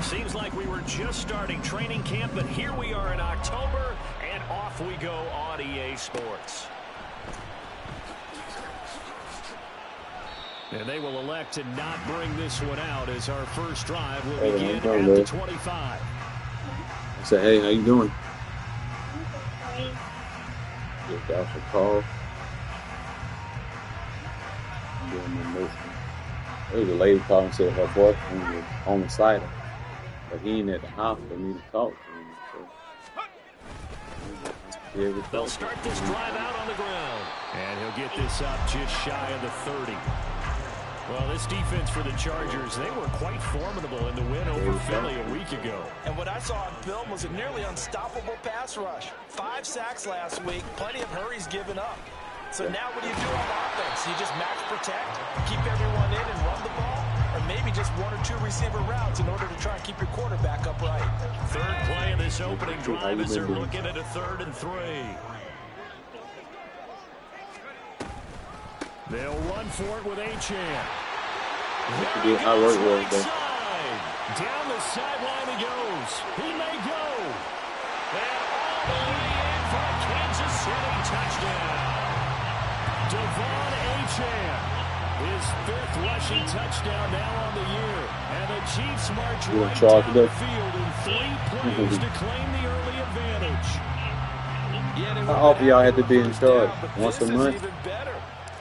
Seems like we were just starting training camp, but here we are in October, and off we go on EA Sports. And they will elect to not bring this one out as our first drive will begin at the 25. I said, hey, how you doing? Just got your call. There was a lady calling and said her boyfriend was on the side, but he ain't at the house. They need to talk to him. So, they'll start this drive out on the ground, and he'll get this up just shy of the 30. Well, this defense for the Chargers, they were quite formidable in the win over Philly a week ago. And what I saw on film was a nearly unstoppable pass rush. 5 sacks last week, plenty of hurries given up. So now what do you do on offense? You just max protect, keep everyone in and run the ball, or maybe just 1 or 2 receiver routes in order to try and keep your quarterback upright. Third play of this opening drive as they're looking at a 3rd and 3. They'll run for it with Achane. There he goes right side. Down the sideline he goes. He may go. And all the way in for a Kansas City touchdown. Devon Achane, his 5th rushing touchdown now on the year. And the Chiefs march right down the field in 3 plays to claim the early advantage. How often y'all had to be in charge? Once a month?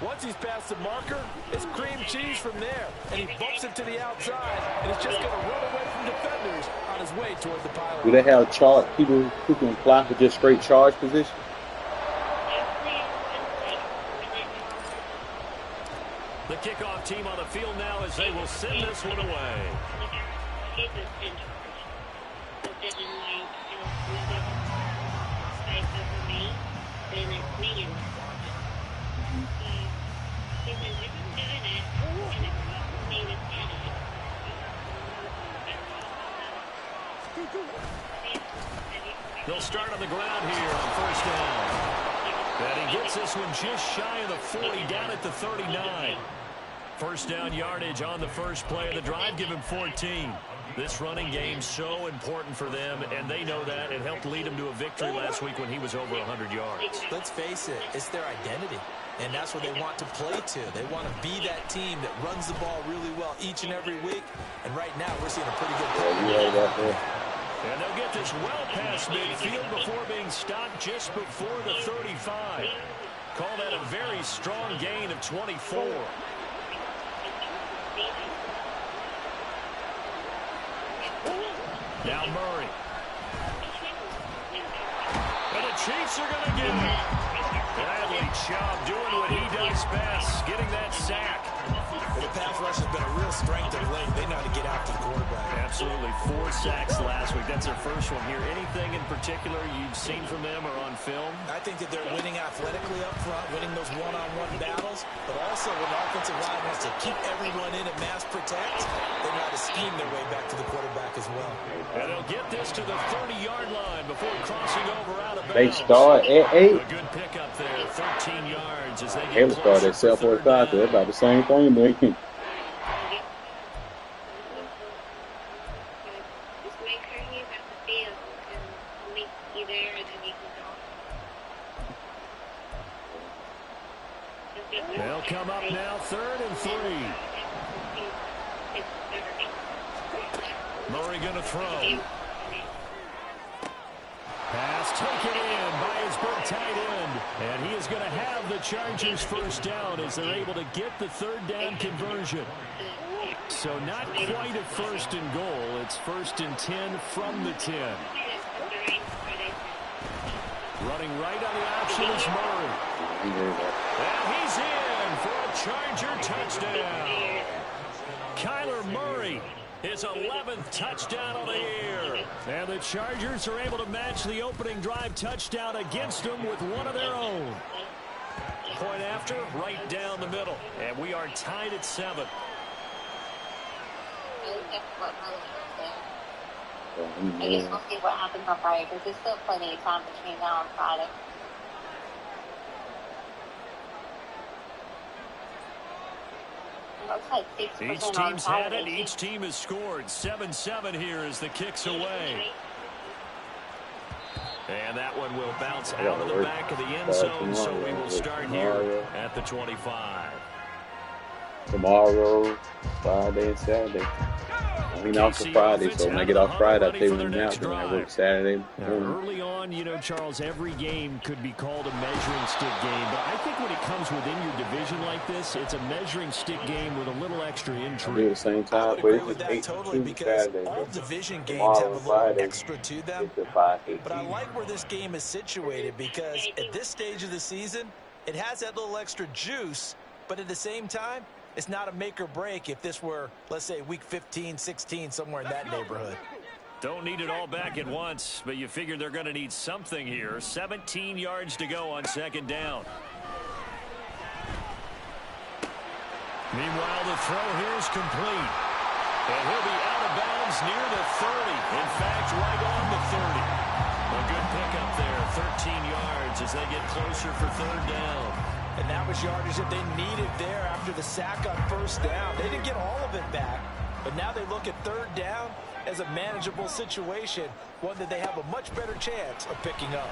Once he's past the marker, it's cream cheese from there. And he bumps it to the outside, and he's just going to run away from defenders on his way toward the pylon. Do they have people who can apply for just straight charge position? The kickoff team on the field now as they will send this one away. They'll start on the ground here on 1st down. And he gets this one just shy of the 40, down at the 39. 1st down yardage on the first play of the drive, give him 14. This running game so important for them, and they know that. It helped lead them to a victory last week when he was over 100 yards. Let's face it, it's their identity, and that's what they want to play to. They want to be that team that runs the ball really well each and every week, and right now we're seeing a pretty good play. And they'll get this well past midfield before being stopped just before the 35. Call that a very strong gain of 24. Now Murray. And the Chiefs are going to get it. Bradley Chubb doing what he does best, getting that sack. Well, the pass rush has been a real strength of late. They know how to get after the quarterback. Absolutely. 4 sacks last week. That's their first one here. Anything in particular you've seen from them or on film? I think that they're winning athletically up front, winning those one-on-one battles, but also when the offensive line wants to keep everyone in and mass protect, they know how to scheme their way back to the quarterback as well. And they'll get this to the 30-yard line before crossing over out of bounds. They start at 8. A good pickup there, 13 yards as they get closer. They start at 7:45. They're about the same thing, man. They'll come up now, 3rd and 3. Murray going to throw. Pass taken in by his big tight end. And he is going to have the Chargers 1st down as they're able to get the 3rd down conversion. So not quite a 1st and goal. It's 1st and 10 from the 10. Running right on the option is Murray. And he's in for a Charger touchdown. Kyler Murray, his 11th touchdown of the year. And the Chargers are able to match the opening drive touchdown against them with one of their own. Point after, right down the middle. And we are tied at 7. I guess we'll see what happens on Friday, because there's still plenty of time between now and Friday. Looks like 6% Each team's had it. Each team has scored. 7-7 here as the kick's away. And that one will bounce out of the back of the end zone, so we will start here at the 25. Tomorrow, Friday, and Saturday. I mean, off for Friday, so when I get off Friday, I take them out. Then I work Saturday. Early on, you know, Charles, every game could be called a measuring stick game. But I think when it comes within your division like this, it's a measuring stick game with a little extra intrigue. Do the same time, I would agree with that totally, because Saturday, all division games have a little Friday, extra to them. But I like where this game is situated because at this stage of the season, it has that little extra juice, but at the same time, it's not a make or break if this were, let's say, week 15, 16, somewhere in that neighborhood. Don't need it all back at once, but you figure they're going to need something here. 17 yards to go on second down. Meanwhile, the throw here is complete. And he'll be out of bounds near the 30. In fact, right on the 30. A good pickup there, 13 yards as they get closer for third down. And that was yardage that they needed there after the sack on first down. They didn't get all of it back, but now they look at third down as a manageable situation, one that they have a much better chance of picking up.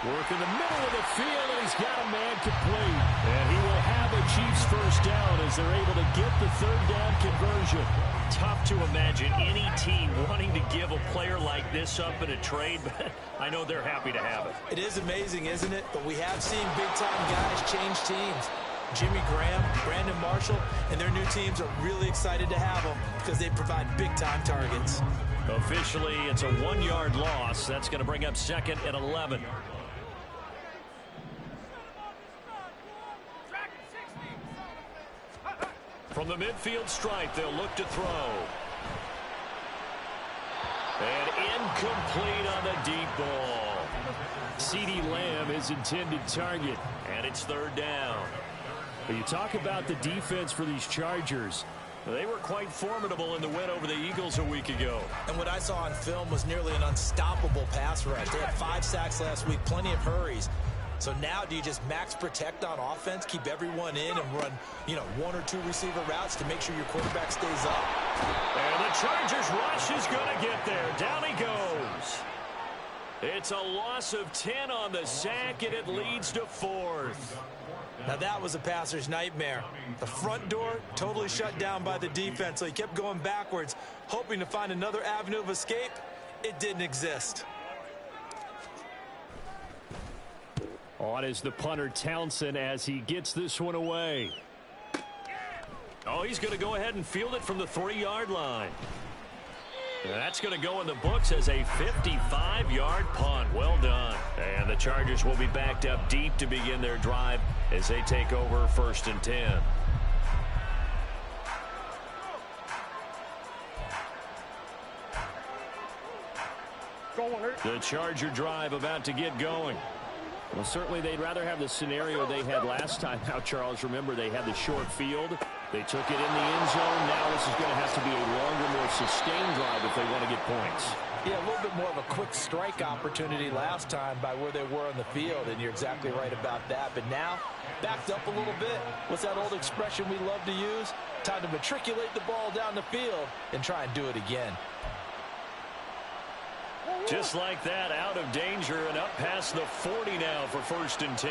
Work in the middle of the field, and he's got a man complete. And he will have a Chiefs first down as they're able to get the third down conversion. Tough to imagine any team wanting to give a player like this up in a trade, but I know they're happy to have it. It is amazing, isn't it? But we have seen big-time guys change teams. Jimmy Graham, Brandon Marshall, and their new teams are really excited to have them because they provide big-time targets. Officially, it's a 1-yard loss. That's going to bring up second and 11. From the midfield stripe, they'll look to throw. And incomplete on the deep ball. CeeDee Lamb, his intended target, and it's third down. But you talk about the defense for these Chargers. They were quite formidable in the win over the Eagles a week ago. And what I saw on film was nearly an unstoppable pass rush. They had 5 sacks last week, plenty of hurries. So now do you just max protect on offense, keep everyone in, and run, 1 or 2 receiver routes to make sure your quarterback stays up? And the Chargers rush is going to get there. Down he goes. It's a loss of 10 on the sack, and it leads to 4th. Now that was a passer's nightmare. The front door totally shut down by the defense, so he kept going backwards, hoping to find another avenue of escape. It didn't exist. On is the punter Townsend as he gets this one away. Oh, he's going to go ahead and field it from the 3-yard line. That's going to go in the books as a 55-yard punt. Well done. And the Chargers will be backed up deep to begin their drive as they take over 1st and 10. The Charger drive about to get going. Well, certainly they'd rather have the scenario they had last time. Now, Charles, remember, they had the short field. They took it in the end zone. Now this is going to have to be a longer, more sustained drive if they want to get points. Yeah, a little bit more of a quick strike opportunity last time by where they were on the field, and you're exactly right about that. But now, backed up a little bit. What's that old expression we love to use? Time to matriculate the ball down the field and try and do it again. Just like that, out of danger and up past the 40 now for 1st and 10.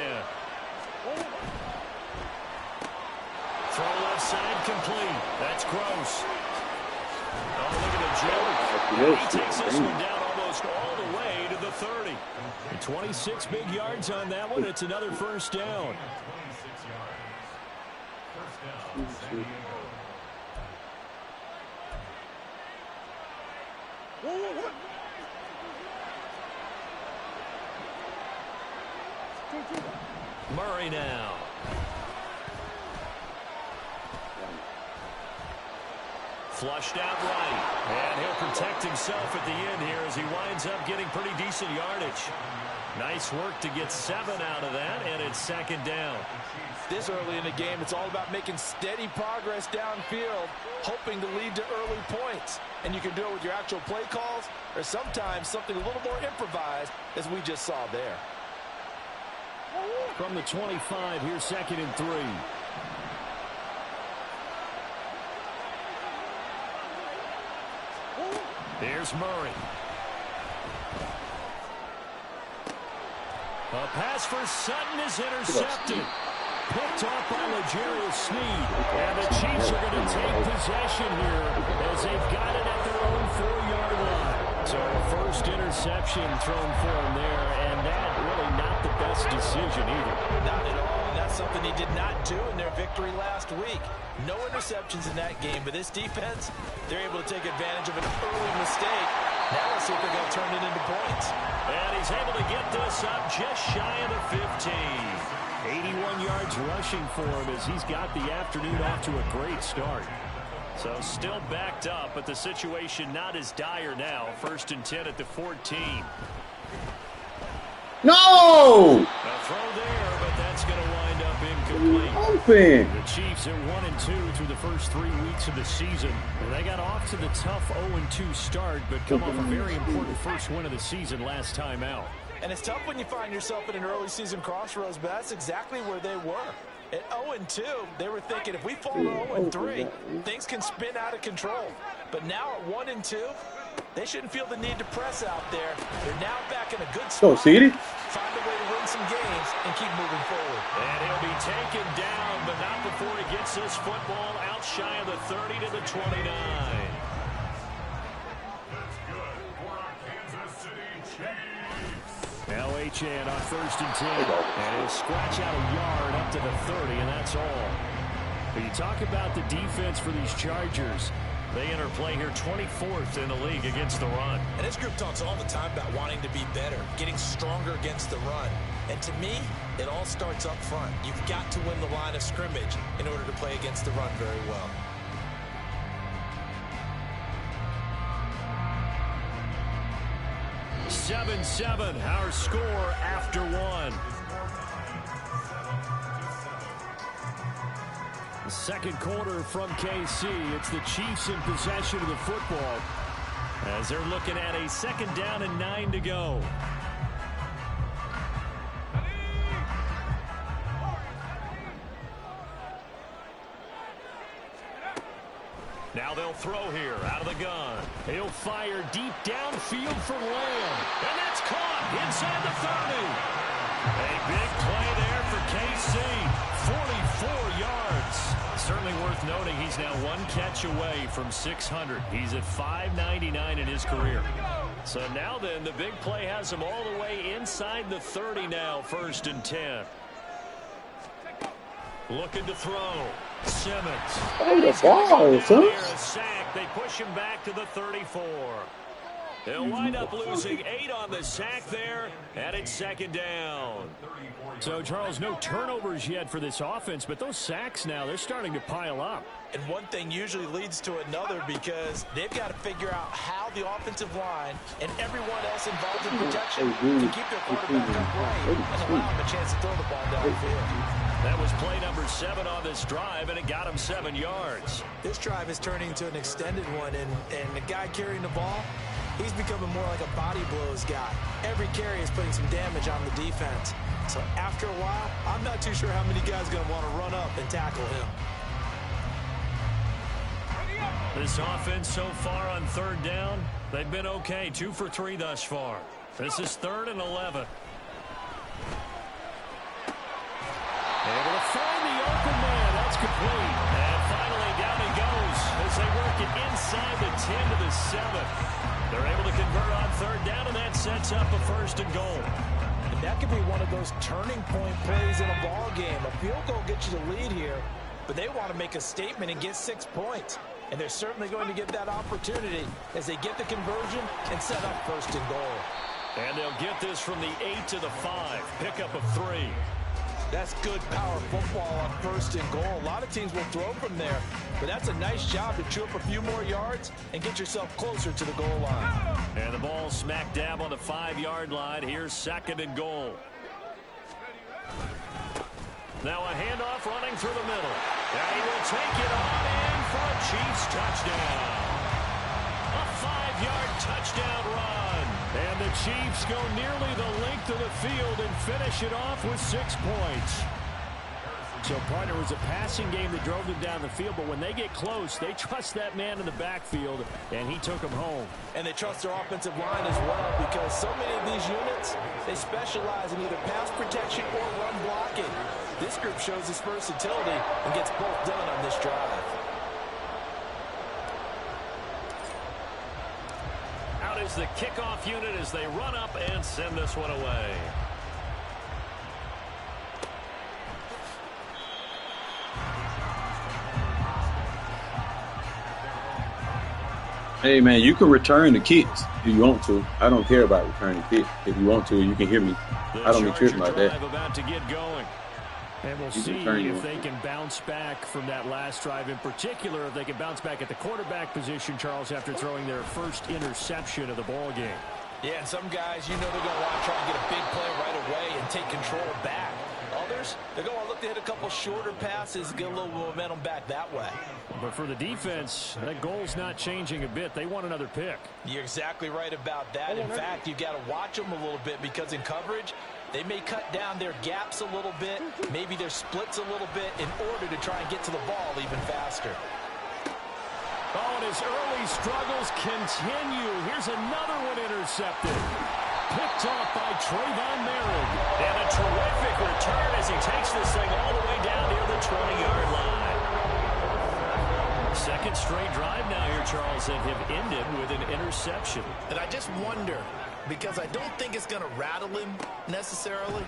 Throw left side complete. That's gross. Oh, look at the joke. He takes this one down almost all the way to the 30. And 26 big yards on that one. It's another 1st down. Murray now. Flushed out right. And he'll protect himself at the end here as he winds up getting pretty decent yardage. Nice work to get 7 out of that, and it's 2nd down. This early in the game, it's all about making steady progress downfield, hoping to lead to early points. And you can do it with your actual play calls, or sometimes something a little more improvised, as we just saw there. From the 25, here's 2nd and 3. Here's Murray. A pass for Sutton is intercepted. Picked off by L'Jarius Sneed. And the Chiefs are going to take possession here as they've got it at their own 4-yard line. So first interception thrown for him there, and that really not the best decision either. Not at all, and that's something he did not do in their victory last week. No interceptions in that game, but this defense, they're able to take advantage of an early mistake. Now let's see if they're going to turn it into points. And he's able to get this up just shy of the 15. 81 yards rushing for him as he's got the afternoon off to a great start. So still backed up, but the situation not as dire now. 1st and 10 at the 14. No! A throw there, but that's going to wind up incomplete. Open. The Chiefs at 1-2 through the first 3 weeks of the season. And they got off to the tough 0-2 start, but come off a very important first win of the season last time out. And it's tough when you find yourself at an early season crossroads, but that's exactly where they were. At 0-2, they were thinking if we fall to 0-3, things can spin out of control. But now at 1-2, they shouldn't feel the need to press out there. They're now back in a good spot. Go, CD. Find a way to win some games and keep moving forward. And he'll be taken down, but not before he gets this football out shy of the 30 to the 29. Now Achane on 1st and 10. And he'll scratch out a yard up to the 30, and that's all. But you talk about the defense for these Chargers. They enter play here 24th in the league against the run. And this group talks all the time about wanting to be better, getting stronger against the run. And to me, it all starts up front. You've got to win the line of scrimmage in order to play against the run very well. (7-7) our score after one. The second quarter from KC. It's the Chiefs in possession of the football as they're looking at a 2nd down and 9 to go. Now they'll throw here out of the gun. He'll fire deep downfield for Lamb. And that's caught inside the 30. A big play there for KC. 44 yards. Certainly worth noting he's now 1 catch away from 600. He's at 599 in his career. So now then, the big play has him all the way inside the 30 now, 1st and 10. Looking to throw. Simmons. Oh, the ball, son. A sack. They push him back to the 34. They'll wind up losing 8 on the sack there, and it's 2nd down. So, Charles, no turnovers yet for this offense, but those sacks now, they're starting to pile up. And one thing usually leads to another because they've got to figure out how the offensive line and everyone else involved in protection can keep their quarterback upright and allow him a chance to throw the ball downfield. That was play number 7 on this drive, and it got him 7 yards. This drive is turning into an extended one, and the guy carrying the ball, he's becoming more like a body blows guy. Every carry is putting some damage on the defense. So after a while, I'm not too sure how many guys are going to want to run up and tackle him. This offense so far on 3rd down, they've been okay. 2 for 3 thus far. This is 3rd and 11. Able to find the open man. That's complete. And finally down he goes as they work it inside the 10 to the 7. They're able to convert on 3rd down, and that sets up a 1st and goal. And that could be one of those turning point plays in a ball game. A field goal gets you the lead here, but they want to make a statement and get 6 points. And they're certainly going to get that opportunity as they get the conversion and set up 1st and goal. And they'll get this from the 8 to the 5. Pickup of 3. That's good power football on 1st and goal. A lot of teams will throw from there, but that's a nice job to chew up a few more yards and get yourself closer to the goal line. And the ball smack dab on the 5-yard line. Here's 2nd and goal. Now a handoff running through the middle. And he will take it on in for a Chiefs touchdown. A 5-yard touchdown run. And the Chiefs go nearly the length of the field and finish it off with 6 points. So, partner, it was a passing game that drove them down the field, but when they get close, they trust that man in the backfield, and he took them home. And they trust their offensive line as well, because so many of these units, they specialize in either pass protection or run blocking. This group shows its versatility and gets both done on this drive. Out is the kickoff unit as they run up and send this one away. Hey, man, you can return the kicks if you want to. I don't care about returning kicks. If you want to, you can hear me. I don't be tripping like that. About to get going. And we'll see if they can bounce back from that last drive. In particular, if they can bounce back at the quarterback position, Charles, after throwing their first interception of the ball game. Yeah, and some guys, you know they're going to want to try and get a big play right away and take control back. Others, they're going to look to hit a couple shorter passes, get a little momentum back that way. But for the defense, that goal's not changing a bit. They want another pick. You're exactly right about that. In fact, you've got to watch them a little bit, because in coverage, they may cut down their gaps a little bit, maybe their splits a little bit, in order to try and get to the ball even faster. Oh, and his early struggles continue. Here's another one intercepted. Picked off by Trayvon Merritt. And a terrific return as he takes this thing all the way down near the 20-yard line. Second straight drive now here, Charles, that have ended with an interception. And I just wonder, because I don't think it's going to rattle him necessarily,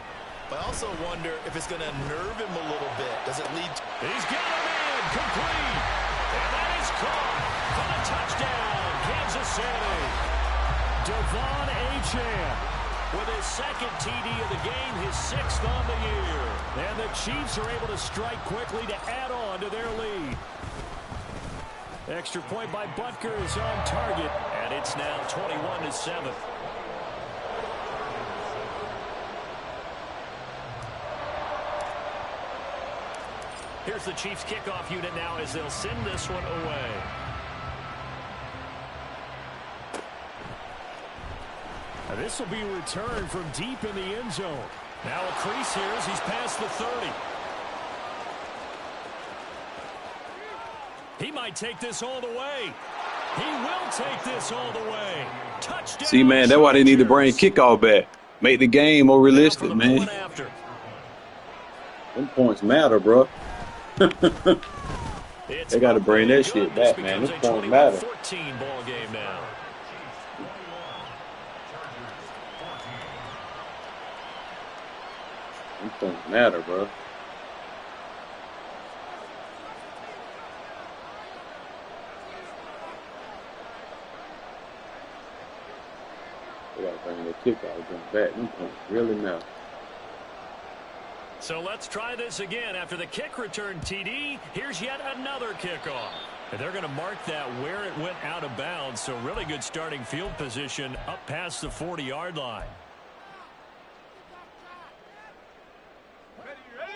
but I also wonder if it's going to nerve him a little bit. Does it lead to... He's got him in, complete. And that is caught for the touchdown, Kansas City. Devon Achane with his second TD of the game, his sixth on the year. And the Chiefs are able to strike quickly to add on to their lead. Extra point by Butker is on target, and it's now 21-7. Here's the Chiefs kickoff unit now as they'll send this one away. Now this will be returned from deep in the end zone. Now a crease here as he's past the 30. He might take this all the way. He will take this all the way. Touchdown. See, man, that's why they need to bring kickoff back. Make the game more realistic, man. Them points matter, bro. They got to bring that shit back, man. This points matter. 14 ball game now. Them points matter, bro. They got to bring the kickoff back. Them points really matter. So let's try this again. After the kick return TD, here's yet another kickoff. And they're going to mark that where it went out of bounds. So really good starting field position up past the 40-yard line.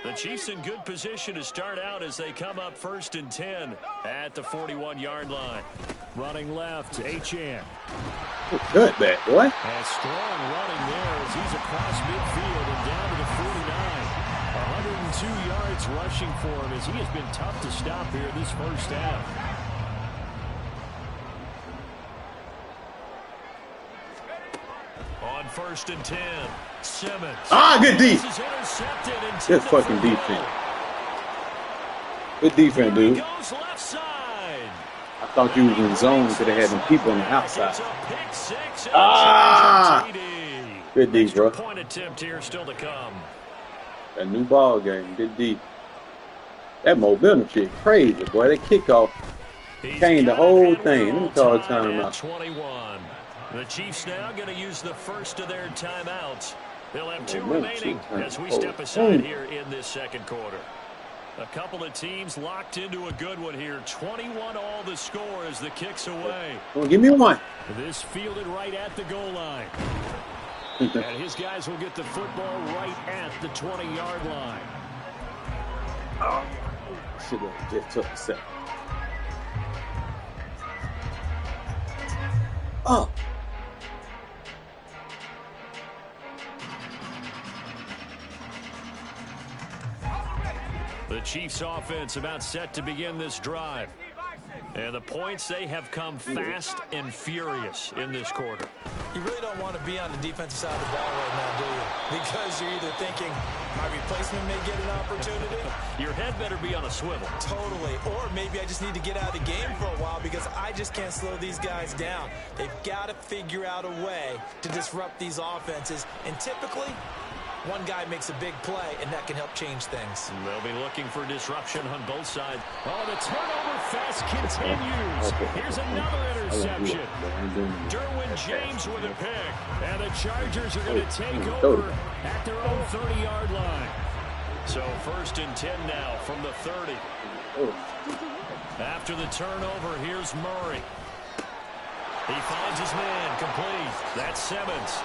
The Chiefs in good position to start out as they come up 1st and 10 at the 41-yard line. Running left, Achane. Good back, boy. And strong running there as he's across midfield and down to the 49. 102 yards rushing for him as he has been tough to stop here this first half. On 1st and 10, Simmons. Ah, good defense. Good fucking defense. Good defense, dude. Goes left side. I thought you was in zone because they had them people on the outside. Ah! Good D, bro. Point attempt here still to come. A new ball game. Good D. That momentum shit crazy, boy. That kickoff came the whole thing. Let me call a timeout. 21. The Chiefs now going to use the first of their timeouts. They'll have 2 remaining as we step aside here in this second quarter. A couple of teams locked into a good one here. 21 all the score as the kick's away. Well, give me one. This fielded right at the goal line. And his guys will get the football right at the 20-yard line. Oh, should have just took a second. Oh. The Chiefs offense about set to begin this drive. And the points, they have come fast and furious in this quarter. You really don't want to be on the defensive side of the ball right now, do you? Because you're either thinking, my replacement may get an opportunity. Your head better be on a swivel. Totally. Or maybe I just need to get out of the game for a while because I just can't slow these guys down. They've got to figure out a way to disrupt these offenses. And typically, one guy makes a big play, and that can help change things. They'll be looking for disruption on both sides. Oh, the turnover fest continues. Here's another interception. Derwin James with a pick. And the Chargers are going to take over at their own 30-yard line. So 1st and 10 now from the 30. After the turnover, here's Murray. He finds his man complete. That's Simmons.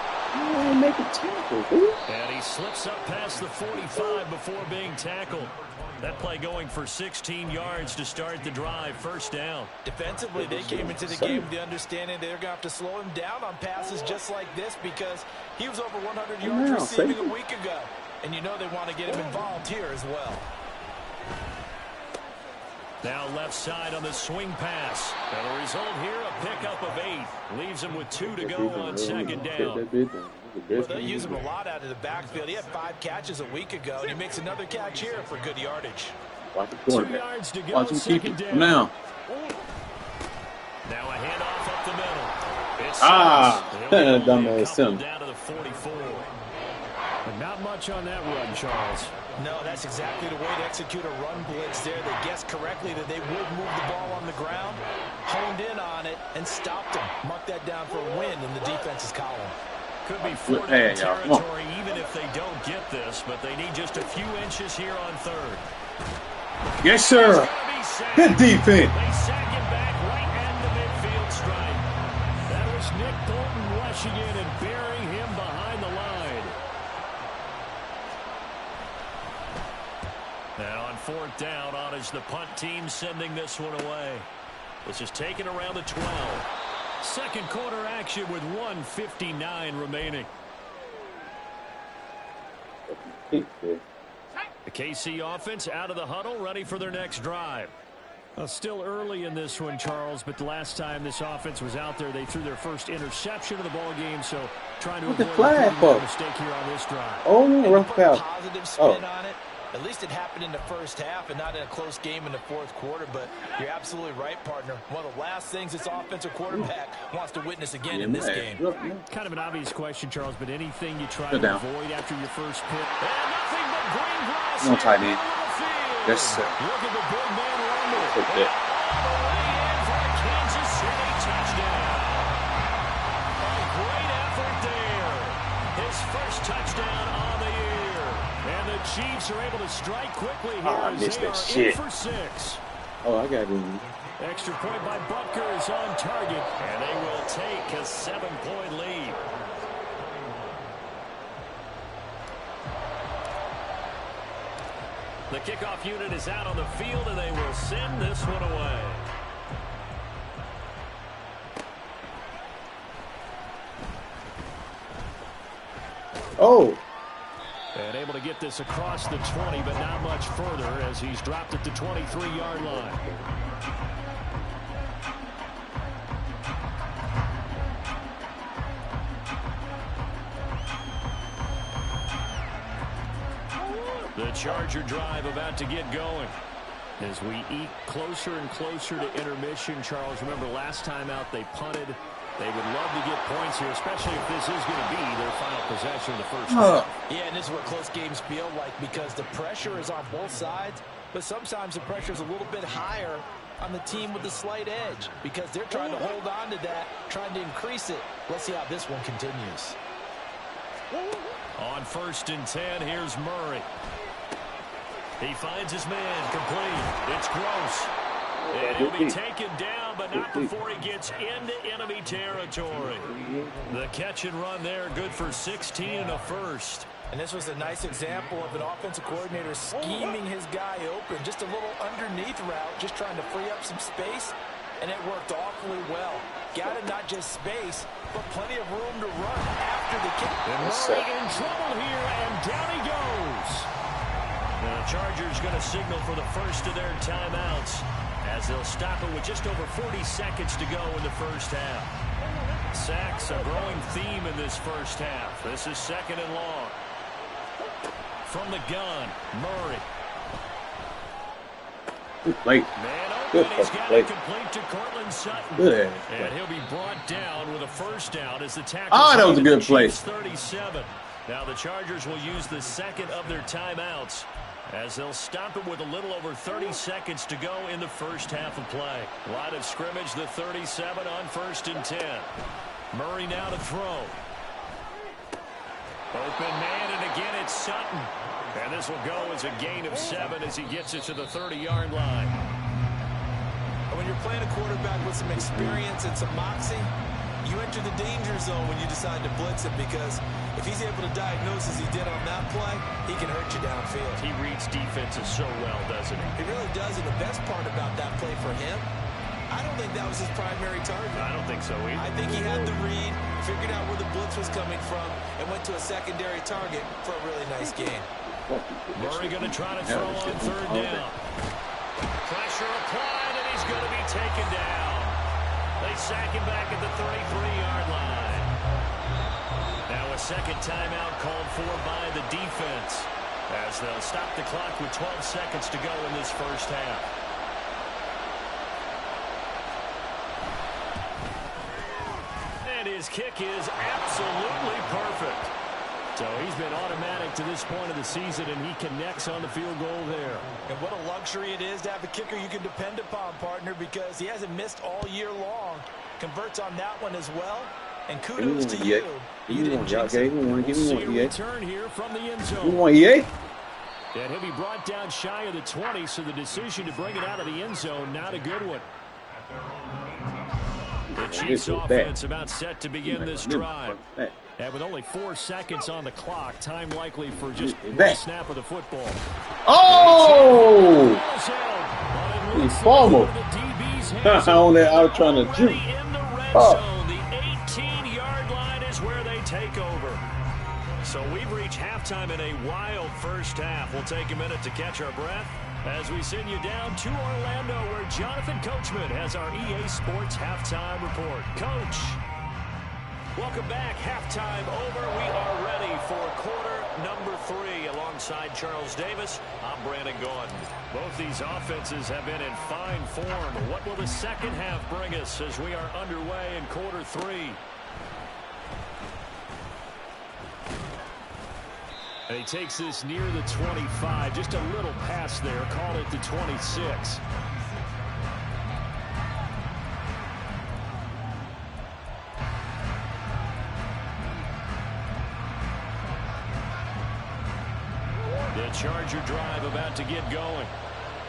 Make a tackle, dude. And he slips up past the 45 before being tackled. That play going for 16 yards to start the drive. 1st down. Defensively, they came into the game with the understanding they're going to have to slow him down on passes just like this because he was over 100 yards receiving a week ago. And you know they want to get him involved here as well. Now left side on the swing pass. And the result here, a pickup of 8. Leaves him with 2 to go on 2nd down. Well, they'll use him a lot out of the backfield. He had 5 catches a week ago, and he makes another catch here for good yardage. 2 yards to go, Watch him keep 2nd it down. now. Now a handoff up the middle. It's dumbass Simmons. Down to the 44. But not much on that run, Charles. No, that's exactly the way to execute a run blitz there. They guessed correctly that they would move the ball on the ground, honed in on it, and stopped them. Mark that down for a win in the defense's column. Could be 4-down territory even if they don't get this, but they need just a few inches here on 3rd. Yes, sir. Good defense. They sack him back right at the midfield stripe. That was Nick Bolton rushing in and burying him behind the line. Now on 4th down, on is the punt team sending this one away. This is taken around the 12. 2nd quarter action with 1:59 remaining. The KC offense out of the huddle, ready for their next drive. Still early in this one, Charles, but the last time this offense was out there, they threw their first interception of the ball game, so trying to avoid a mistake here on this drive. Oh, rough out. Positive spin on it. At least it happened in the 1st half and not in a close game in the 4th quarter, but you're absolutely right, partner. One of the last things this offensive quarterback wants to witness again in this game. Kind of an obvious question, Charles, but anything you try to avoid after your first pick? And nothing but green grass no tight end. Yes, sir. Look at the big man Rumble. All the way in for a Kansas City touchdown. A great effort there. His first touchdown on the year. And the Chiefs are able to strike quickly here as they are in for 6. Oh, I got him. Extra point by Butker is on target, and they will take a 7-point lead. The kickoff unit is out on the field, and they will send this one away. Oh. And able to get this across the 20, but not much further as he's dropped at the 23-yard line. The Charger drive about to get going. As we eat closer and closer to intermission, Charles, remember last time out they punted. They would love to get points here, especially if this is going to be their final possession of the first half. Yeah, and this is what close games feel like because the pressure is on both sides, but sometimes the pressure is a little bit higher on the team with the slight edge because they're trying to hold on to that, trying to increase it. Let's see how this one continues. On 1st and 10, here's Murray. He finds his man complete. It's Gross. And he'll be taken down, but not before he gets into enemy territory. The catch and run there, good for 16 and a first. And this was a nice example of an offensive coordinator scheming his guy open. Just a little underneath route, just trying to free up some space. And it worked awfully well. Got him not just space, but plenty of room to run after the kick. And Murray in trouble here, and down he goes. The Chargers going to signal for the first of their timeouts as they'll stop it with just over 40 seconds to go in the first half. Sacks, a growing theme in this first half. This is 2nd and long. From the gun, Murray. Good play. Man Good open, he's got play. it complete to Cortland Sutton. Good. And he'll be brought down with a first down as the tackle. Oh, that was a good play. 37. Now the Chargers will use the second of their timeouts as they'll stop it with a little over 30 seconds to go in the first half of play. Line of scrimmage, the 37 on 1st and 10. Murray now to throw. Open man, and again it's Sutton. And this will go as a gain of 7 as he gets it to the 30-yard line. When you're playing a quarterback with some experience and some moxie, you enter the danger zone when you decide to blitz him, because if he's able to diagnose as he did on that play, he can hurt you downfield. He reads defenses so well, doesn't he? He really does, and the best part about that play for him, I don't think that was his primary target. I don't think so either. I think he had the read, figured out where the blitz was coming from, and went to a secondary target for a really nice gain. Murray going to try to throw on 3rd down. Pressure applied, and he's going to be taken down. They sack him back at the 33-yard line. Now a second timeout called for by the defense as they'll stop the clock with 12 seconds to go in this first half. And his kick is absolutely perfect. So he's been automatic to this point of the season, and he connects on the field goal there. And what a luxury it is to have a kicker you can depend upon, partner, because he hasn't missed all year long. Converts on that one as well. And kudos to you. You didn't jinx it. We'll see a return here from the end zone. You want EA? And he'll be brought down shy of the 20, so the decision to bring it out of the end zone, not a good one. The Chiefs offense about set to begin this drive. And with only 4 seconds on the clock, time likely for just one snap of the football. Oh! He fumbled. I was trying to juke. In the red zone, the 18-yard line is where they take over. So we've reached halftime in a wild first half. We'll take a minute to catch our breath as we send you down to Orlando, where Jonathan Coachman has our EA Sports halftime report. Coach. Welcome back. Halftime over. We are ready for quarter number 3. Alongside Charles Davis, I'm Brandon Gaudin. Both these offenses have been in fine form. What will the second half bring us as we are underway in quarter 3? And he takes this near the 25. Just a little pass there. Called it the 26. The Charger drive about to get going.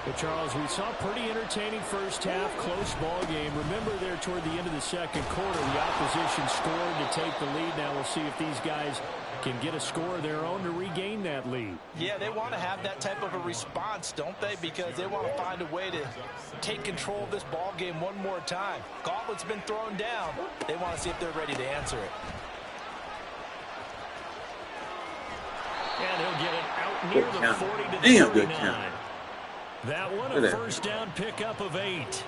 Well, Charles, we saw a pretty entertaining first half, close ball game. Remember there toward the end of the second quarter, the opposition scored to take the lead. Now we'll see if these guys can get a score of their own to regain that lead. Yeah, they want to have that type of a response, don't they? Because they want to find a way to take control of this ball game one more time. Gauntlet's been thrown down. They want to see if they're ready to answer it. And he'll get it out near the 40 to the 39. That one, a first down pickup of 8.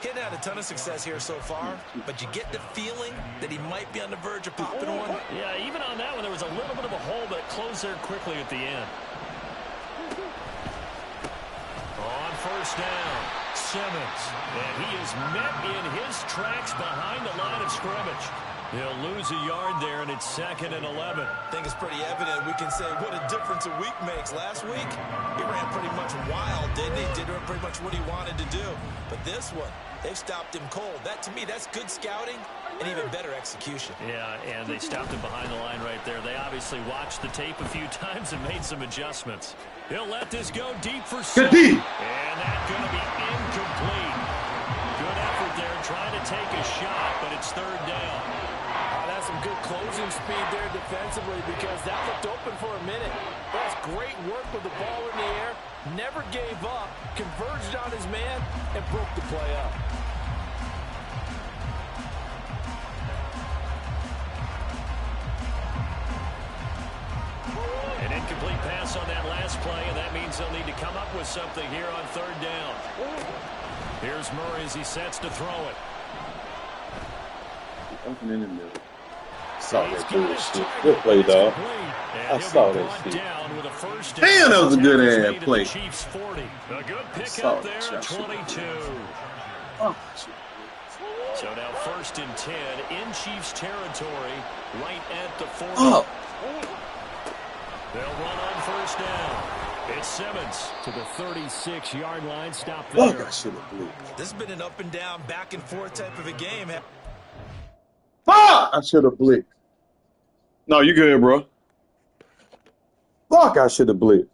He's had a ton of success here so far, but you get the feeling that he might be on the verge of popping one. Yeah, even on that one, there was a little bit of a hole, but it closed there quickly at the end. On first down, Simmons. And he is met in his tracks behind the line of scrimmage. He'll lose a yard there, and it's 2nd and 11. I think it's pretty evident. We can say what a difference a week makes. Last week, he ran pretty much wild, didn't he? Did pretty much what he wanted to do. But this one, they've stopped him cold. That, to me, that's good scouting and even better execution. Yeah, and they stopped him behind the line right there. They obviously watched the tape a few times and made some adjustments. He'll let this go deep for 7. And that's going to be incomplete. Good effort there, trying to take a shot, but it's 3rd down. That's some good closing speed there defensively, because that looked open for a minute. That's great work with the ball in the air. Never gave up, converged on his man, and broke the play up. An incomplete pass on that last play, and that means they'll need to come up with something here on third down. Here's Murray as he sets to throw it. Open in the middle. Saw that bullshit. Good play, dog. I saw that shit. Damn, that was a good ass play. A good pick up there at 22. Oh, so now 1st and 10 in Chiefs territory, right at the 40. Oh. They'll run on 1st down. It's Simmons to the 36-yard line. Stop there. Fuck, I should have blew. This has been an up and down, back and forth type of a game. Fuck! I should have blitzed. No, you good, bro. Fuck, I should have blitzed.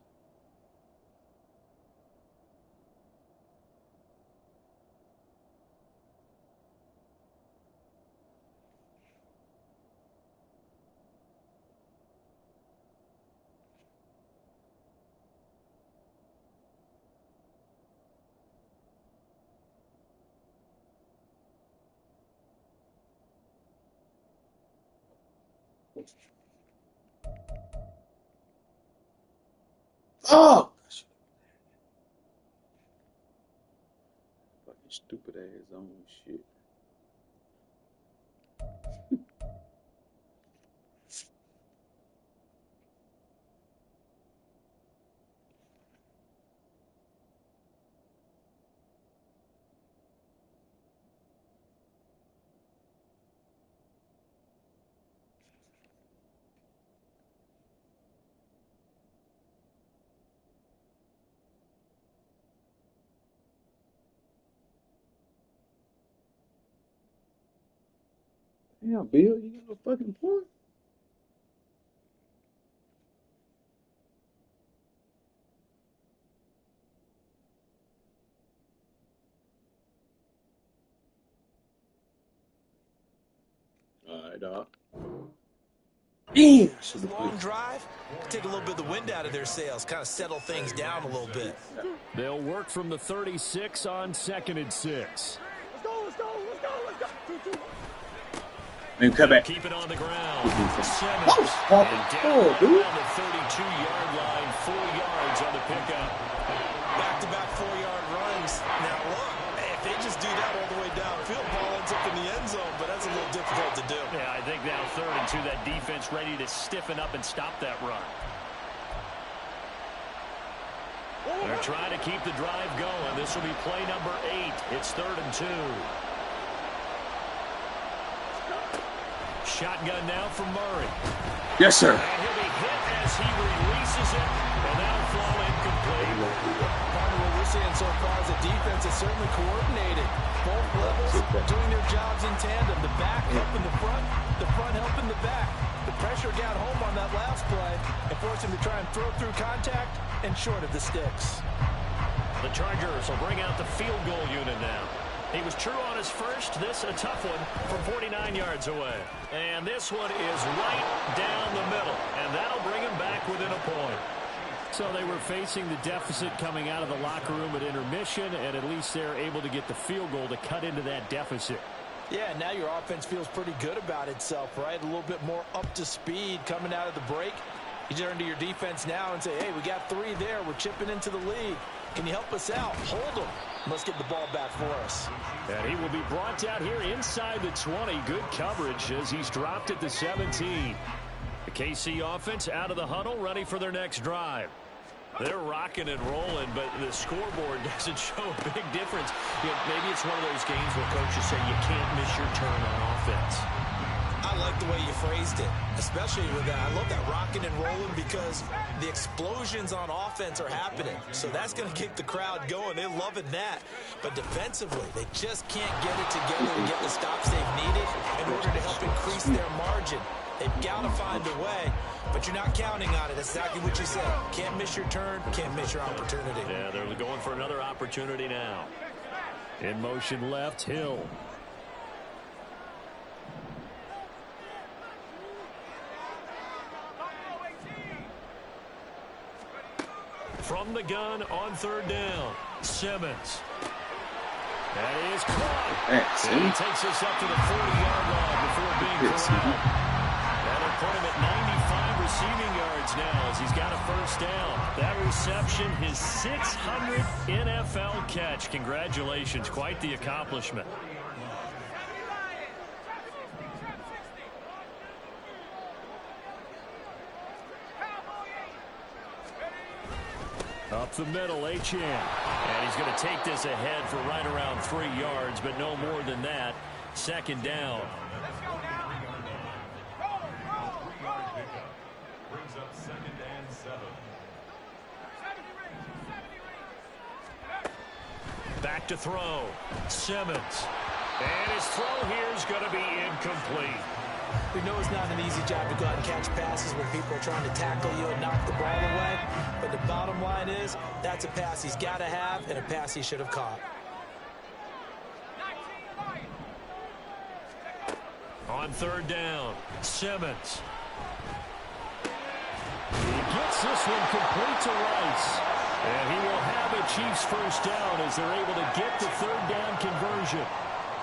Oh! Fucking stupid ass on shit. Damn, Bill, you got no fucking point. All right, dog. Damn, Long drive, take a little bit of the wind out of their sails, kind of settle things down a little bit. They'll work from the 36 on 2nd and 6. Let's go. Man, come back. Keep it on the ground. Simmons. Oh, Down dude. around the 32-yard line, 4 yards on the pickup. Back-to-back 4-yard runs. Now look, if they just do that all the way downfield, ball ends up in the end zone, but that's a little difficult to do. Yeah, I think now 3rd and 2, that defense ready to stiffen up and stop that run. They're trying to keep the drive going. This will be play number 8. It's 3rd and 2. Shotgun now from Murray. Yes, sir. And he'll be hit as he releases it, and that'll fall incomplete. Part of what we're seeing so far is the defense is certainly coordinated. Both levels doing their jobs in tandem. The back helping the front helping the back. The pressure got home on that last play and forced him to try and throw through contact and short of the sticks. The Chargers will bring out the field goal unit now. He was true on his first. This a tough one from 49 yards away. And this one is right down the middle. And that'll bring him back within a point. So they were facing the deficit coming out of the locker room at intermission, and at least they're able to get the field goal to cut into that deficit. Yeah, now your offense feels pretty good about itself, right? A little bit more up to speed coming out of the break. You turn to your defense now and say, hey, we got 3 there. We're chipping into the lead. Can you help us out? Hold them. Let's get the ball back for us. And he will be brought out here inside the 20. Good coverage as he's dropped at the 17. The KC offense out of the huddle, ready for their next drive. They're rocking and rolling, but the scoreboard doesn't show a big difference. You know, maybe it's one of those games where coaches say you can't miss your turn on offense. I like the way you phrased it, especially with that. I love that rocking and rolling because the explosions on offense are happening. So that's going to keep the crowd going. They're loving that. But defensively, they just can't get it together and get the stops they've needed in order to help increase their margin. They've got to find a way, but you're not counting on it. That's exactly what you said. Can't miss your turn, can't miss your opportunity. Yeah, they're going for another opportunity now. In motion left, Hill. From the gun on 3rd down, Simmons. That is caught. And he takes us up to the 40-yard line before being corralled. That'll put him at 95 receiving yards now as he's got a first down. That reception, his 600th NFL catch. Congratulations. Quite the accomplishment. Up the middle, Achane. And he's going to take this ahead for right around 3 yards, but no more than that. Second down. Brings up 2nd and 7. Back to throw. Simmons. And his throw here is going to be incomplete. We know it's not an easy job to go out and catch passes when people are trying to tackle you and knock the ball away. But the bottom line is, that's a pass he's got to have and a pass he should have caught. On third down, Simmons. He gets this one complete to Rice. And he will have a Chiefs first down as they're able to get the third down conversion.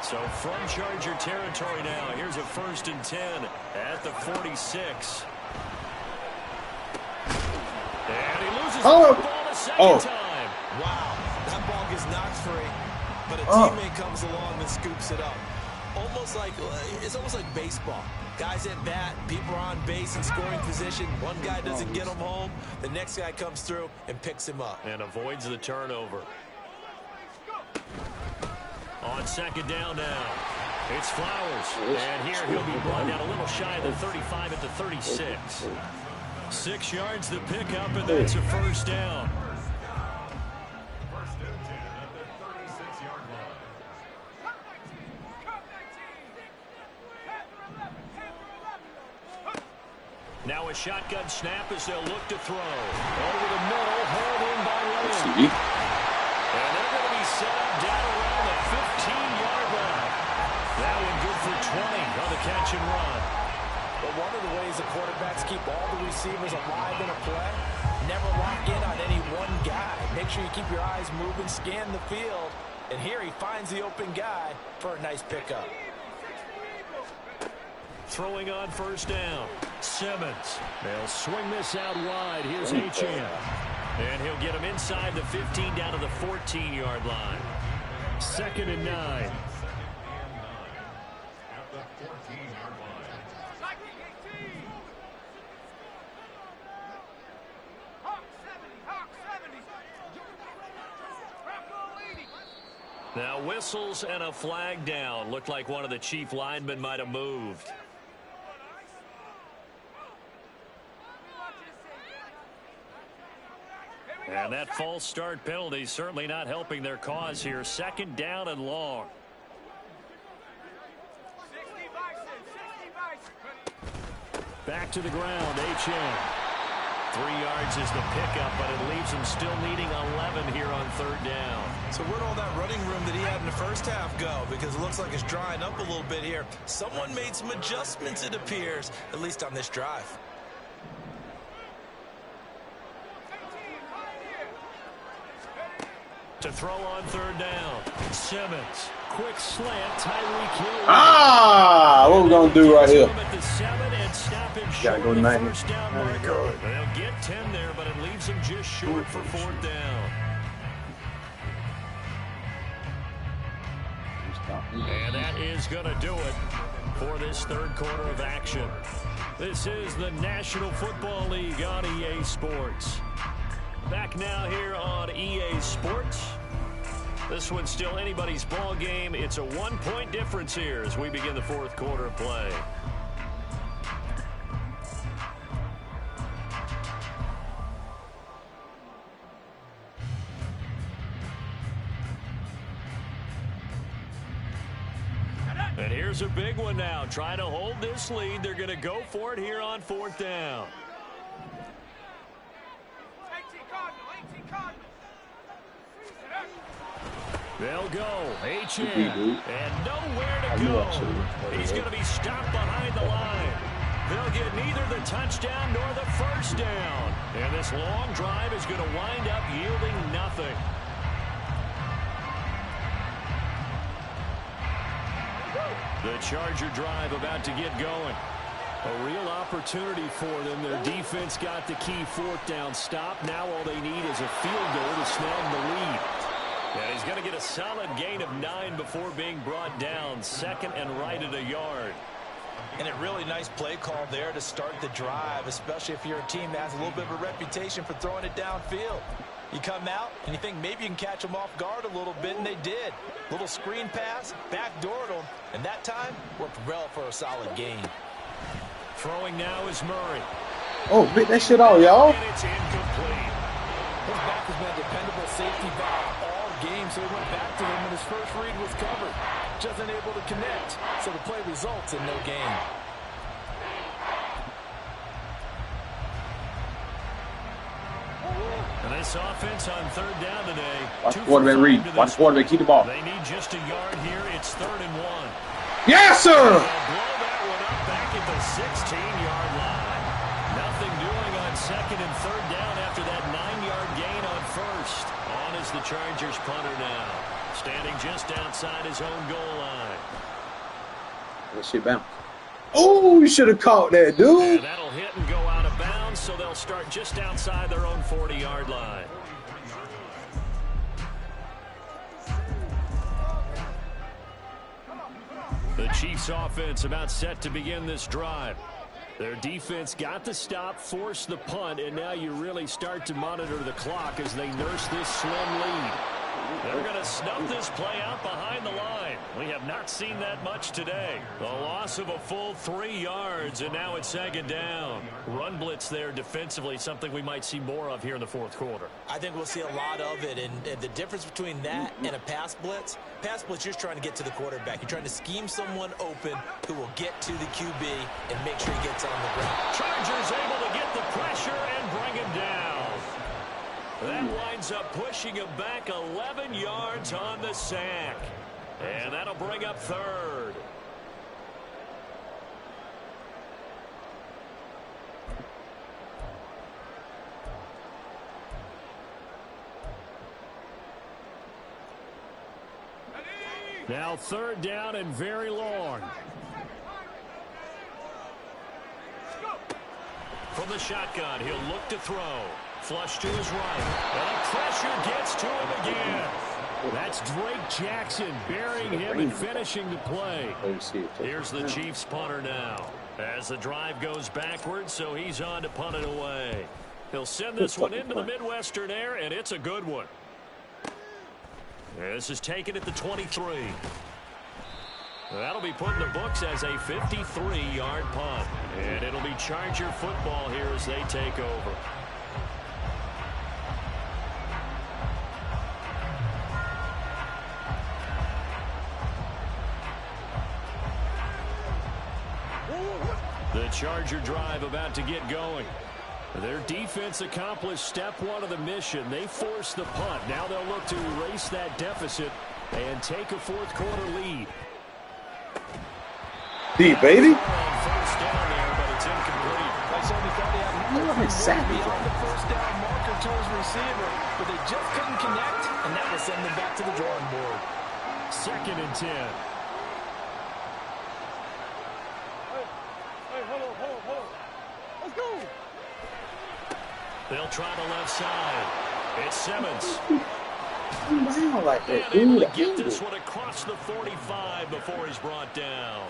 So from Charger territory now, here's a 1st and 10 at the 46. And he loses the ball a second time. Wow, that ball gets knocked free, but a teammate comes along and scoops it up. It's almost like baseball. Guys at bat, people are on base in scoring position. One guy doesn't get him home, the next guy comes through and picks him up. And avoids the turnover. On second down now, it's Flowers. And here he'll be brought down a little shy of the 35 at the 36. 6 yards the pickup, and that's a first down. First and 10 at the 36-yard line. Now a shotgun snap as they'll look to throw. Over the middle, hauled in by Williams. And they're going to be set up down around the 15-yard line. That one good for 20 on the catch and run. But one of the ways the quarterbacks keep all the receivers alive in a play, never lock in on any one guy. Make sure you keep your eyes moving, scan the field. And here he finds the open guy for a nice pickup. Throwing on first down, Simmons. They'll swing this out wide. Here's Achane. And he'll get him inside the 15 down to the 14-yard line. 2nd and 9. At the 14-yard line. Now whistles and a flag down. Looked like one of the Chief linemen might have moved. And that false start penalty certainly not helping their cause here. 2nd down and long. Back to the ground, Achane. 3 yards is the pickup, but it leaves him still needing 11 here on third down. So where'd all that running room that he had in the first half go? Because it looks like it's drying up a little bit here. Someone made some adjustments, it appears, at least on this drive. To throw on third down, Simmons. Quick slant, Tyreek Hill. What we gonna do right here? At the 7 and stop him Gotta short go of the 90. first down marker. They'll get 10 there, but it leaves him just short for 4th down. And that is going to do it for this third quarter of action. This is the National Football League on EA Sports. Back now here on EA Sports. This one's still anybody's ball game. It's a 1-point difference here as we begin the fourth quarter of play. And here's a big one now. Trying to hold this lead. They're going to go for it here on 4th down. They'll go. Achane. And nowhere to go. He's going to be stopped behind the line. They'll get neither the touchdown nor the first down. And this long drive is going to wind up yielding nothing. The Charger drive about to get going. A real opportunity for them. Their defense got the key fourth down stop. Now all they need is a field goal to snag the lead. And he's going to get a solid gain of 9 before being brought down. Second and right at a yard. And a really nice play call there to start the drive, especially if you're a team that has a little bit of a reputation for throwing it downfield. You come out and you think maybe you can catch them off guard a little bit, and they did. Little screen pass, backdoored them, and that time worked well for a solid gain. Throwing now is Murray. Oh, beat that shit out, y'all. And it's incomplete. His back has been a dependable safety valve all game, so he went back to him, and his first read was covered. Just unable to connect, so the play results in no gain. And this offense on third down today. Watch the quarterback read. Watch the quarterback keep the ball. They need just a yard here. It's 3rd and 1. Yes, sir. They'll blow that one up back at the 16-yard line. Nothing doing on 2nd and 3rd down after that 9-yard gain on 1st. On is the Chargers punter now. Standing just outside his own goal line. That shit bounce. Oh, you should have caught that, dude. And that'll hit and go out of bounds, so they'll start just outside their own 40-yard line. The Chiefs offense about set to begin this drive. Their defense got the stop, forced the punt, and now you really start to monitor the clock as they nurse this slim lead. They're going to snub this play out behind the line. We have not seen that much today. The loss of a full 3 yards, and now it's 2nd down. Run blitz there defensively, something we might see more of here in the 4th quarter. I think we'll see a lot of it, and the difference between that and a pass blitz, you're just trying to get to the quarterback. You're trying to scheme someone open who will get to the QB and make sure he gets on the ground. Chargers able to get the pressure and bring him down. That winds up pushing him back 11 yards on the sack. And that'll bring up 3rd. Now 3rd down and very long. From the shotgun, he'll look to throw. Flush to his right. And pressure gets to him again. That's Drake Jackson burying him and finishing the play. Here's the Chiefs punter now. As the drive goes backwards, so he's on to punt it away. He'll send this one into the Midwestern air, and it's a good one. This is taken at the 23. That'll be put in the books as a 53-yard punt. And it'll be Charger football here as they take over. The Charger drive about to get going. Their defense accomplished step 1 of the mission. They forced the punt. Now they'll look to erase that deficit and take a 4th quarter lead. Deep, baby. First down there, but it's incomplete. I certainly thought he had beyond the first down marker to his receiver, but they just couldn't connect, and that will send them back to the drawing board. 2nd and 10. Let's go. They'll try the left side. It's Simmons. Like that, And able to get this one across the 45 before he's brought down.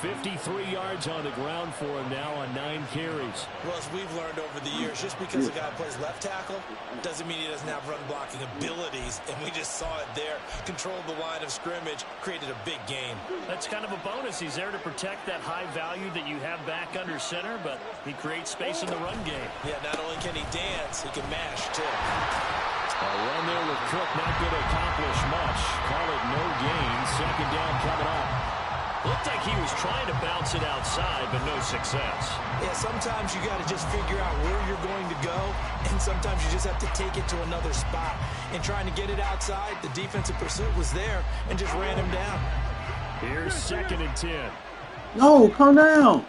53 yards on the ground for him now on 9 carries. Well, as we've learned over the years, just because a guy plays left tackle doesn't mean he doesn't have run blocking abilities, and we just saw it there. Controlled the line of scrimmage, created a big gain. That's kind of a bonus. He's there to protect that high value that you have back under center, but he creates space in the run game. Yeah, not only can he dance, he can mash, too. A run there with Cook not going to accomplish much. Call it no gain. 2nd down coming up. Looked like he was trying to bounce it outside, but no success. Yeah, sometimes you got to just figure out where you're going to go, and sometimes you just have to take it to another spot. And trying to get it outside, the defensive pursuit was there and just ran him down. Here's 2nd and 10. No, calm down.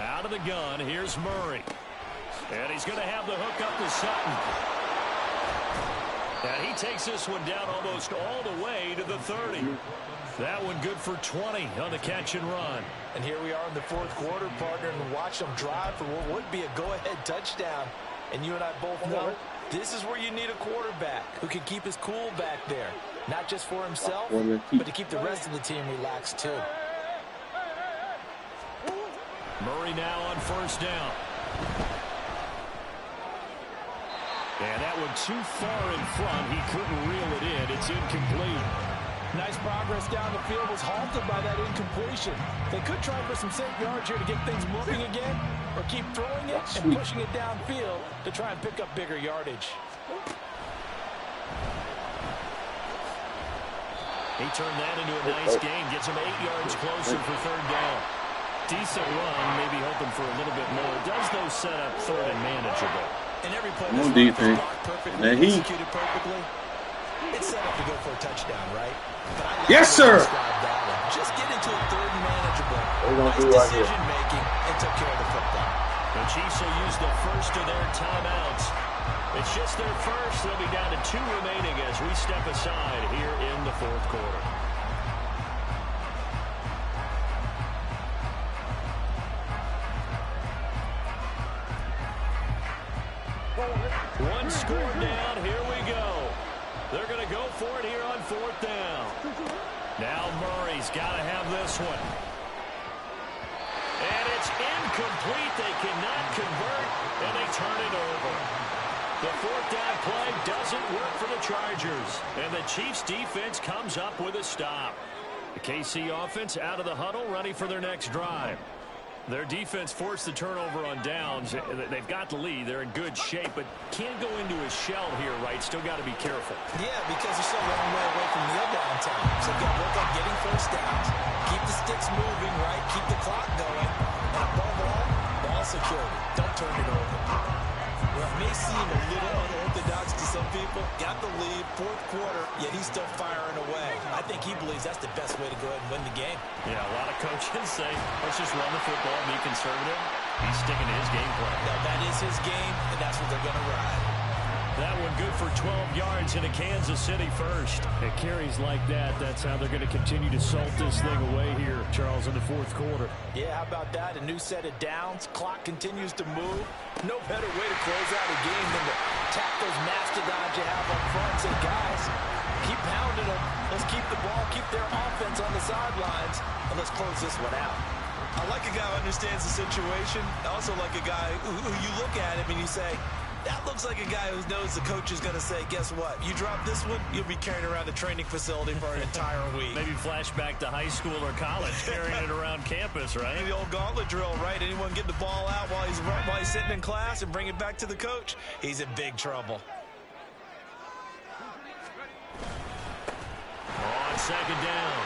Out of the gun, here's Murray. And he's going to have the hook up to Sutton. And he takes this one down almost all the way to the 30. That one good for 20 on the catch and run. And here we are in the fourth quarter, partner, and watch them drive for what would be a go-ahead touchdown. And you and I both know this is where you need a quarterback who can keep his cool back there. Not just for himself, but to keep the rest of the team relaxed too. Murray now on first down. And that one too far in front. He couldn't reel it in. It's incomplete. Nice progress down the field was halted by that incompletion. They could try for some safe yards here to get things moving again, or keep throwing it and pushing it downfield to try and pick up bigger yardage. He turned that into a nice gain. Gets him 8 yards closer for third down. Decent run, maybe hoping for a little bit more. Does those set up third and manageable? And every play No defense. And he executed perfectly. It's set up to go for a touchdown, right? But I like yes, sir. Just get into a third and manageable. Nice decision making and took care of the football. The Chiefs will use the first of their timeouts. It's just their first. They'll be down to 2 remaining as we step aside here in the fourth quarter. One score down. Here we go. They're going to go for it here on fourth down. Now Murray's got to have this one. And it's incomplete. They cannot convert, and they turn it over. The fourth down play doesn't work for the Chargers, and the Chiefs defense comes up with a stop. The KC offense out of the huddle, ready for their next drive. Their defense forced the turnover on downs. They've got the lead. They're in good shape, but can't go into a shell here, right? Still got to be careful. Yeah, because you're so long way away from real downtime. So you got to work on getting first downs. Keep the sticks moving, right? Keep the clock going. And above all, ball security. Don't turn it over. Well, it may seem a little unorthodox to some people. Got the lead, fourth quarter, yet he's still firing away. I think he believes that's the best way to go ahead and win the game. Yeah, a lot of coaches say, let's just run the football and be conservative. He's sticking to his game plan. No, that is his game, and that's what they're going to ride. That one good for 12 yards into Kansas City first. It carries like that. That's how they're going to continue to salt this thing away here, Charles, in the fourth quarter. Yeah, how about that? A new set of downs. Clock continues to move. No better way to close out a game than to tap those mastodons you have up front and say, guys, keep pounding them. Let's keep the ball, keep their offense on the sidelines, and let's close this one out. I like a guy who understands the situation. I also like a guy who you look at him and you say, that looks like a guy who knows the coach is going to say, guess what? You drop this one, you'll be carrying around the training facility for an entire week. Maybe flashback to high school or college, carrying it around campus, right? The old gauntlet drill, right? Anyone get the ball out while he's sitting in class and bring it back to the coach? He's in big trouble. On second down,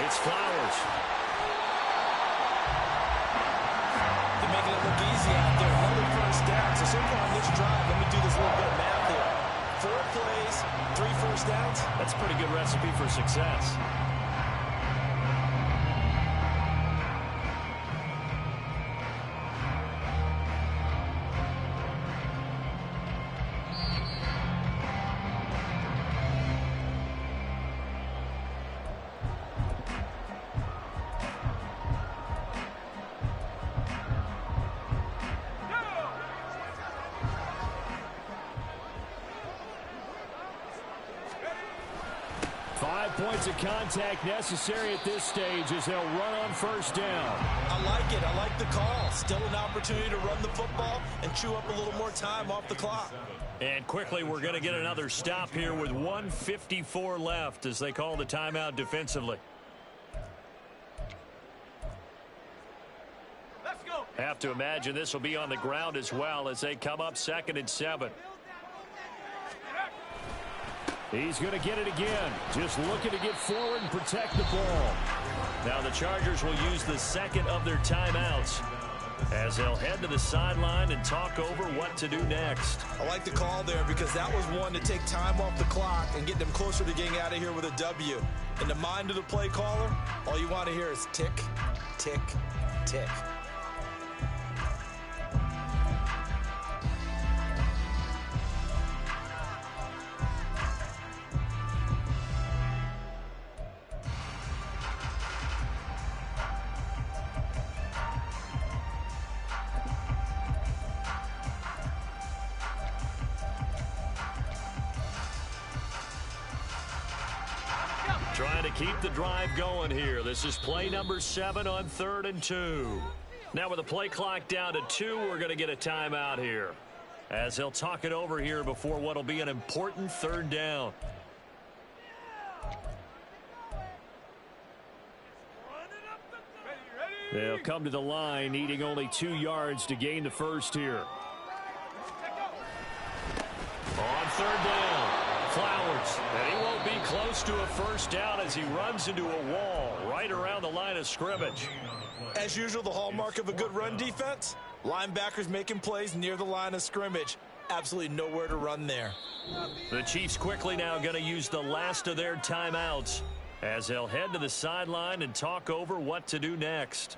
it's Flowers. They're making it look easy out there. Another first down. So far on this drive, let me do this little bit of math here. 4 plays, 3 first downs. That's a pretty good recipe for success. Points of contact necessary at this stage as they'll run on first down. I like it. I like the call. Still an opportunity to run the football and chew up a little more time off the clock. And quickly, we're going to get another stop here with 1:54 left as they call the timeout defensively. Let's go. Have to imagine this will be on the ground as well as they come up 2nd and 7. He's going to get it again. Just looking to get forward and protect the ball. Now the Chargers will use the second of their timeouts as they'll head to the sideline and talk over what to do next. I like the call there because that was one to take time off the clock and get them closer to getting out of here with a W. In the mind of the play caller, all you want to hear is tick, tick, tick. Trying to keep the drive going here. This is play number 7 on 3rd and 2. Now with the play clock down to 2, we're going to get a timeout here, as they'll talk it over here before what will be an important 3rd down. They'll come to the line, needing only 2 yards to gain the first here. On 3rd down, Flowers, and he won't be close to a first down as he runs into a wall right around the line of scrimmage. As usual, the hallmark of a good run defense, linebackers making plays near the line of scrimmage. Absolutely nowhere to run there. The Chiefs quickly now going to use the last of their timeouts as they'll head to the sideline and talk over what to do next.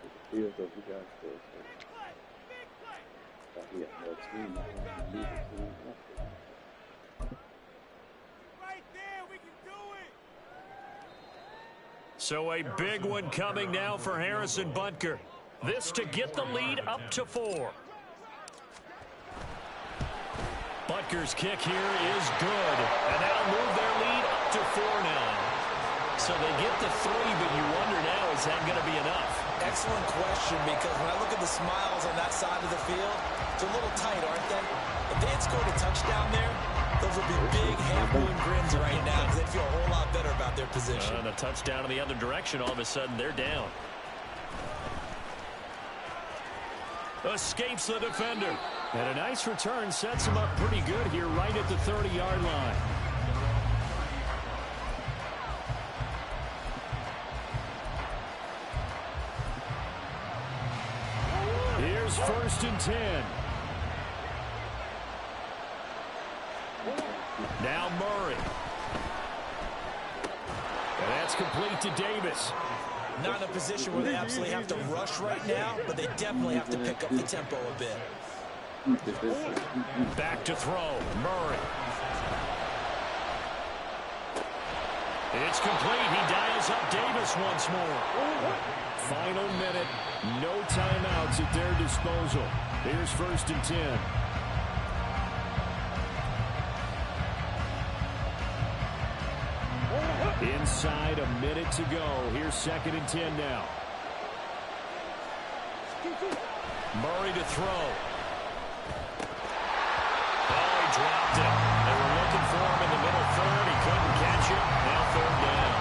So a big one coming now for Harrison Butker. This to get the lead up to 4. Butker's kick here is good, and that'll move their lead up to 4 now. So they get the 3, but you wonder now, is that going to be enough? Excellent question, because when I look at the smiles on that side of the field, it's a little tight, aren't they? If they had scored a touchdown there, those would be big half-moon grins right now because they'd feel a whole lot better about their position. And a touchdown in the other direction, all of a sudden they're down. Escapes the defender. And a nice return sets him up pretty good here right at the 30-yard line. Here's 1st and 10. Now Murray. And that's complete to Davis. Not in a position where they absolutely have to rush right now, but they definitely have to pick up the tempo a bit. Back to throw. Murray. It's complete. He dials up Davis once more. Final minute. No timeouts at their disposal. Here's 1st and 10. Inside a minute to go. Here's 2nd and 10 now. Murray to throw. Oh, he dropped it. They were looking for him in the middle 3rd. He couldn't catch it. Now 3rd down.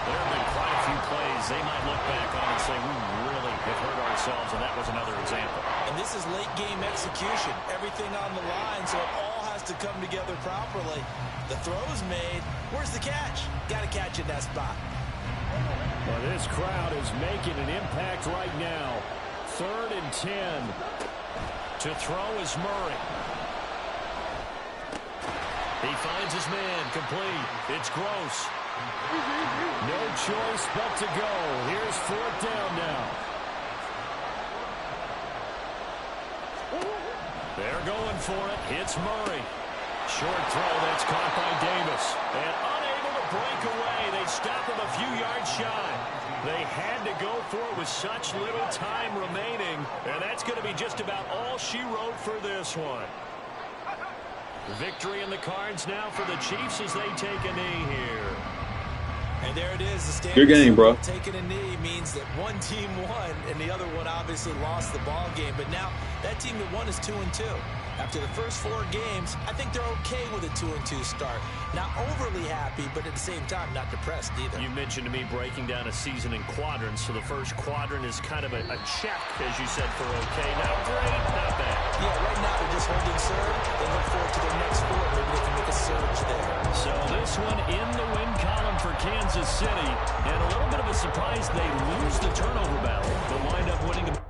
There have been quite a few plays they might look back on and say, we really have hurt ourselves, and that was another example. And this is late-game execution. Everything on the line, so it all has to come together properly. The throw's made. Where's the catch? Got to catch it in that spot. Well, this crowd is making an impact right now. 3rd and 10. To throw is Murray. He finds his man. Complete. It's Gross. No choice but to go. Here's 4th down now. They're going for it. It's Murray. Short throw that's caught by Davis. And unable to break away. They stop him a few yards shy. They had to go for it with such little time remaining. And that's going to be just about all she wrote for this one. Victory in the cards now for the Chiefs as they take a knee here. And there it is. The standard Good game, bro. Taking a knee means that one team won, and the other one obviously lost the ball game. But now that team that won is 2-2. After the first 4 games, I think they're okay with a 2-2 start. Not overly happy, but at the same time, not depressed either. You mentioned to me breaking down a season in quadrants. So the first quadrant is kind of a check, as you said, for okay. Not great, not bad. Yeah, right now they're just holding serve. They look forward to their next 4. Maybe they can make a surge there. So this one in the win column for Kansas City. And a little bit of a surprise they lose the turnover battle, but wind up winning the